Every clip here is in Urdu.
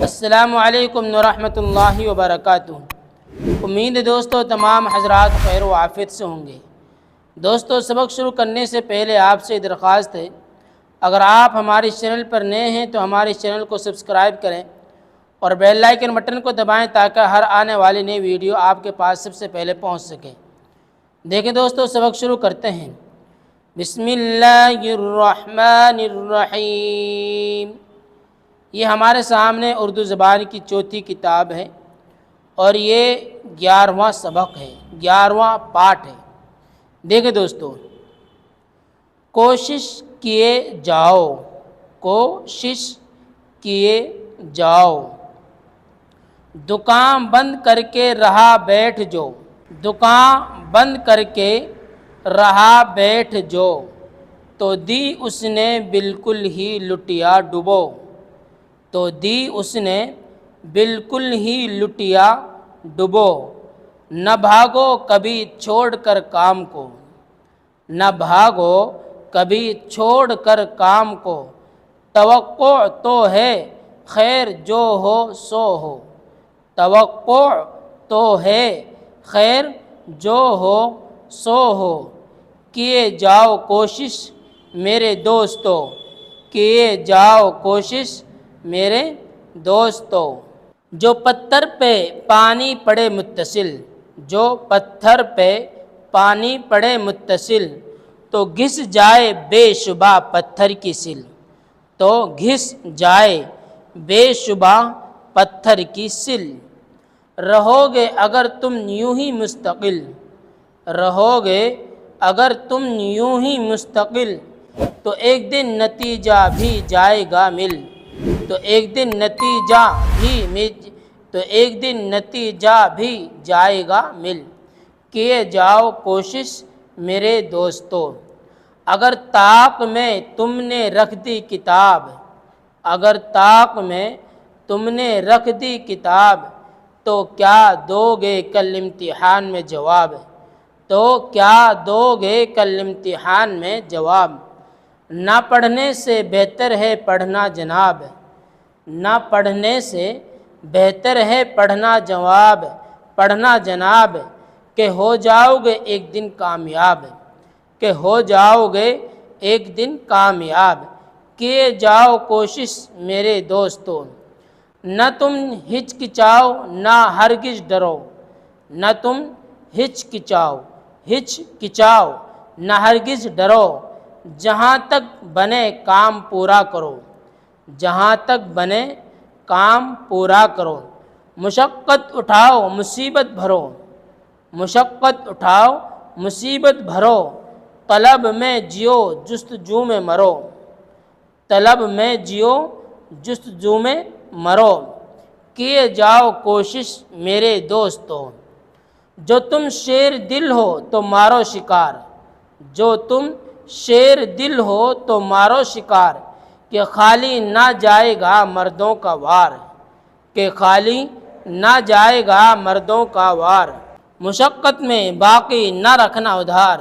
السلام علیکم ورحمۃ اللہ وبرکاتہ۔ امید ہے دوستو تمام حضرات خیر و عافیت سے ہوں گے۔ دوستو سبق شروع کرنے سے پہلے آپ سے درخواست ہے، اگر آپ ہمارے چینل پر نئے ہیں تو ہمارے چینل کو سبسکرائب کریں اور بیل آئیکن بٹن کو دبائیں تاکہ ہر آنے والی نئی ویڈیو آپ کے پاس سب سے پہلے پہنچ سکے۔ دیکھیں دوستو سبق شروع کرتے ہیں۔ بسم اللہ الرحمن الرحیم۔ یہ ہمارے سامنے اردو زبان کی چوتھی کتاب ہے اور یہ 11واں سبق ہے، 11واں پارٹ ہے۔ دیکھیں دوستو، کوشش کیے جاؤ، کوشش کیے جاؤ، دکان بند کر کے رہا بیٹھ جو، دکان بند کر کے رہا بیٹھ جو، تو دی اس نے بالکل ہی لٹیا ڈبو، تو دی اس نے بالکل ہی لٹیا ڈبو، نہ بھاگو کبھی چھوڑ کر کام کو، نہ بھاگو کبھی چھوڑ کر کام کو، توقع تو ہے خیر جو ہو سو ہو، توقع تو ہے خیر جو ہو سو ہو، کیے جاؤ کوشش میرے دوستو، کیے جاؤ کوشش میرے دوستو۔ جو پتھر پہ پانی پڑے متصل، جو پتھر پہ پانی پڑے متصل، تو گھس جائے بے شبہ پتھر کی سل، تو گھس جائے بے شبہ پتھر کی سل، رہو گے اگر تم یوں ہی مستقل، رہو گے اگر تم یوں ہی مستقل، تو ایک دن نتیجہ بھی جائے گا مل، تو ایک دن نتیجہ بھی جائے گا مل، کیے جاؤ کوشش میرے دوستو۔ اگر طاق میں تم نے رکھ دی کتاب، اگر طاق میں تم نے رکھ دی کتاب، تو کیا دو گے کل امتحان میں جواب، تو کیا دو گے کل امتحان میں جواب، نہ پڑھنے سے بہتر ہے پڑھنا جناب، نہ پڑھنے سے بہتر ہے پڑھنا جناب، کہ ہو جاؤ گے ایک دن کامیاب، کہ ہو جاؤ گے ایک دن کامیاب، کیے جاؤ کوشش میرے دوستو۔ نہ تم ہچکچاؤ نہ ہرگز ڈرو، نہ تم ہچکچاؤ نہ ہرگز ڈرو، جہاں تک بنے کام پورا کرو، جہاں تک بنے کام پورا کرو، مشقت اٹھاؤ مصیبت بھرو، مشقت اٹھاؤ مصیبت بھرو، طلب میں جیو جستجو میں مرو، طلب میں جیو جستجو میں مرو، کیے جاؤ کوشش میرے دوستو۔ جو تم شیر دل ہو تو مارو شکار، جو تم شیر دل ہو تو مارو شکار، کہ خالی نہ جائے گا مردوں کا وار، کہ خالی نہ جائے گا مردوں کا وار، مشقت میں باقی نہ رکھنا ادھار،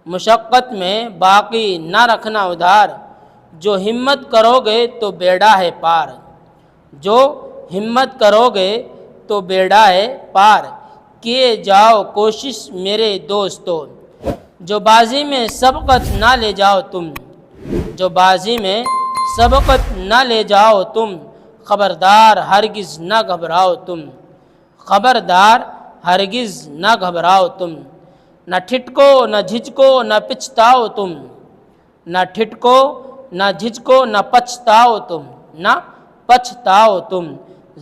مشقت میں باقی نہ رکھنا ادھار، جو ہمت کرو گے تو بیڑا ہے پار، جو ہمت کرو گے تو بیڑا ہے پار، کیے جاؤ کوشش میرے دوستو۔ جو بازی میں سبقت نہ لے جاؤ تم، جو بازی میں سبقت نہ لے جاؤ تم، خبردار ہرگز نہ گھبراؤ تم، خبردار ہرگز نہ گھبراؤ تم، نہ ٹھٹکو نہ جھجکو نہ پچھتاؤ تم، نہ ٹھٹکو نہ جھجکو نہ پچھتاؤ تم، نہ پچھتاؤ تم،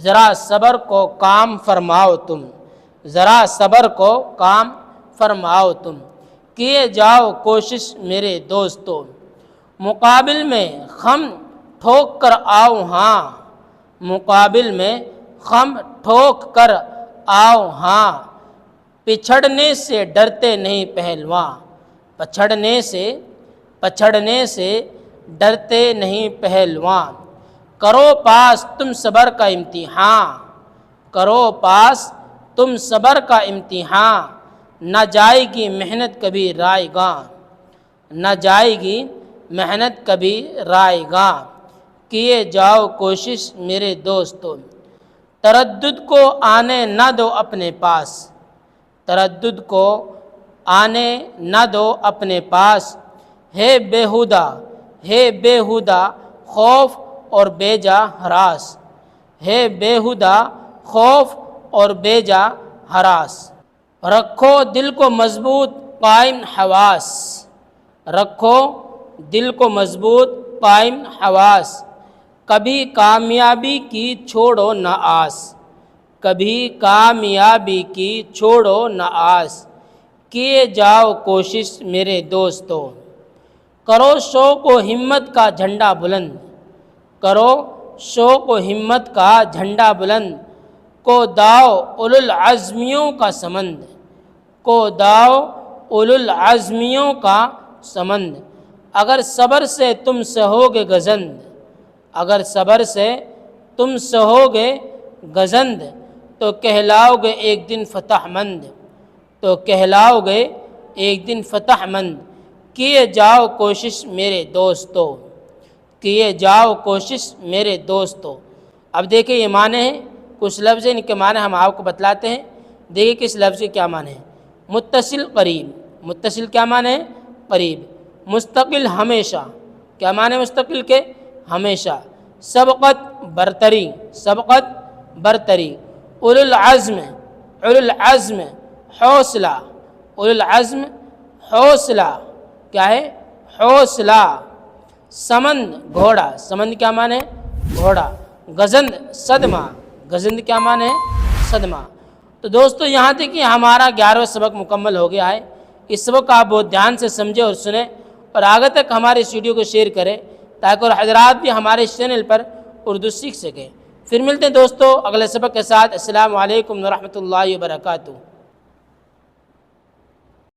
ذرا صبر کو کام فرماؤ تم، ذرا صبر کو کام فرماؤ تم، کیے جاؤ کوشش میرے دوستو۔ مقابل میں خم ٹھوک کر آؤ ہاں، مقابل میں خم ٹھوک کر آؤ ہاں، پچھڑنے سے ڈرتے نہیں پہلواں، پچھڑنے سے ڈرتے نہیں پہلواں، کرو پاس تم صبر کا امتحان، کرو پاس تم صبر کا امتحان، نہ جائے گی محنت کبھی رائے گاں، نہ جائے گی محنت کبھی رائے گاں، کیے جاؤ کوشش میرے دوستو، تردد کو آنے نہ دو اپنے پاس، تردد کو آنے نہ دو اپنے پاس، ہے بے ہودہ خوف اور بے جا ہراس، ہے بے ہودہ خوف اور بے جا ہراس۔ رکھو دل کو مضبوط قائم حواس، رکھو دل کو مضبوط قائم حواس، کبھی کامیابی کی چھوڑو نہ آس، کبھی کامیابی کی چھوڑو نہ آس، کیے جاؤ کوشش میرے دوستو، کرو شوق و ہمت کا جھنڈا بلند، کرو شوق و ہمت کا جھنڈا بلند، کو داؤ اولو العزمیوں کا سمند، کو داؤ اولو العزمیوں کا سمند، اگر صبر سے تم سہوگے گزند، اگر صبر سے تم سہوگے گزند، تو کہلاؤ گے ایک دن فتح مند، تو کہلاؤ گے ایک دن فتح مند، کیے جاؤ کوشش میرے دوستو، کیے جاؤ کوشش میرے دوستو۔ اب دیکھیں یہ معنی ہیں، کچھ لفظ ان کے معنی ہم آپ کو بتلاتے ہیں۔ دیکھیں کس لفظ کے کیا معنی ہے۔ متصل قریب، متصل کیا معنی ہے؟ قریب۔ مستقل ہمیشہ، کیا معنی ہے مستقل کے؟ ہمیشہ۔ سبقت برتری، سبقت برتری۔ اولو العزم، اولو العزم حوصلہ، اولو العزم حوصلہ، کیا ہے؟ حوصلہ۔ سمند گھوڑا، سمند کیا معنی ہے؟ گھوڑا۔ گزند صدمہ، گزند کیا معنی ہے؟ صدمہ۔ تو دوستو یہاں تک کہ ہمارا 11واں سبق مکمل ہو گیا ہے۔ اس سبق کو آپ بہت دھیان سے سمجھیں اور سنیں، اور آگے تک ہمارے اس ویڈیو کو شیئر کریں تاکہ اور حضرات بھی ہمارے چینل پر اردو سیکھ سکیں۔ پھر ملتے ہیں دوستو اگلے سبق کے ساتھ۔ السلام علیکم ورحمۃ اللہ وبرکاتہ۔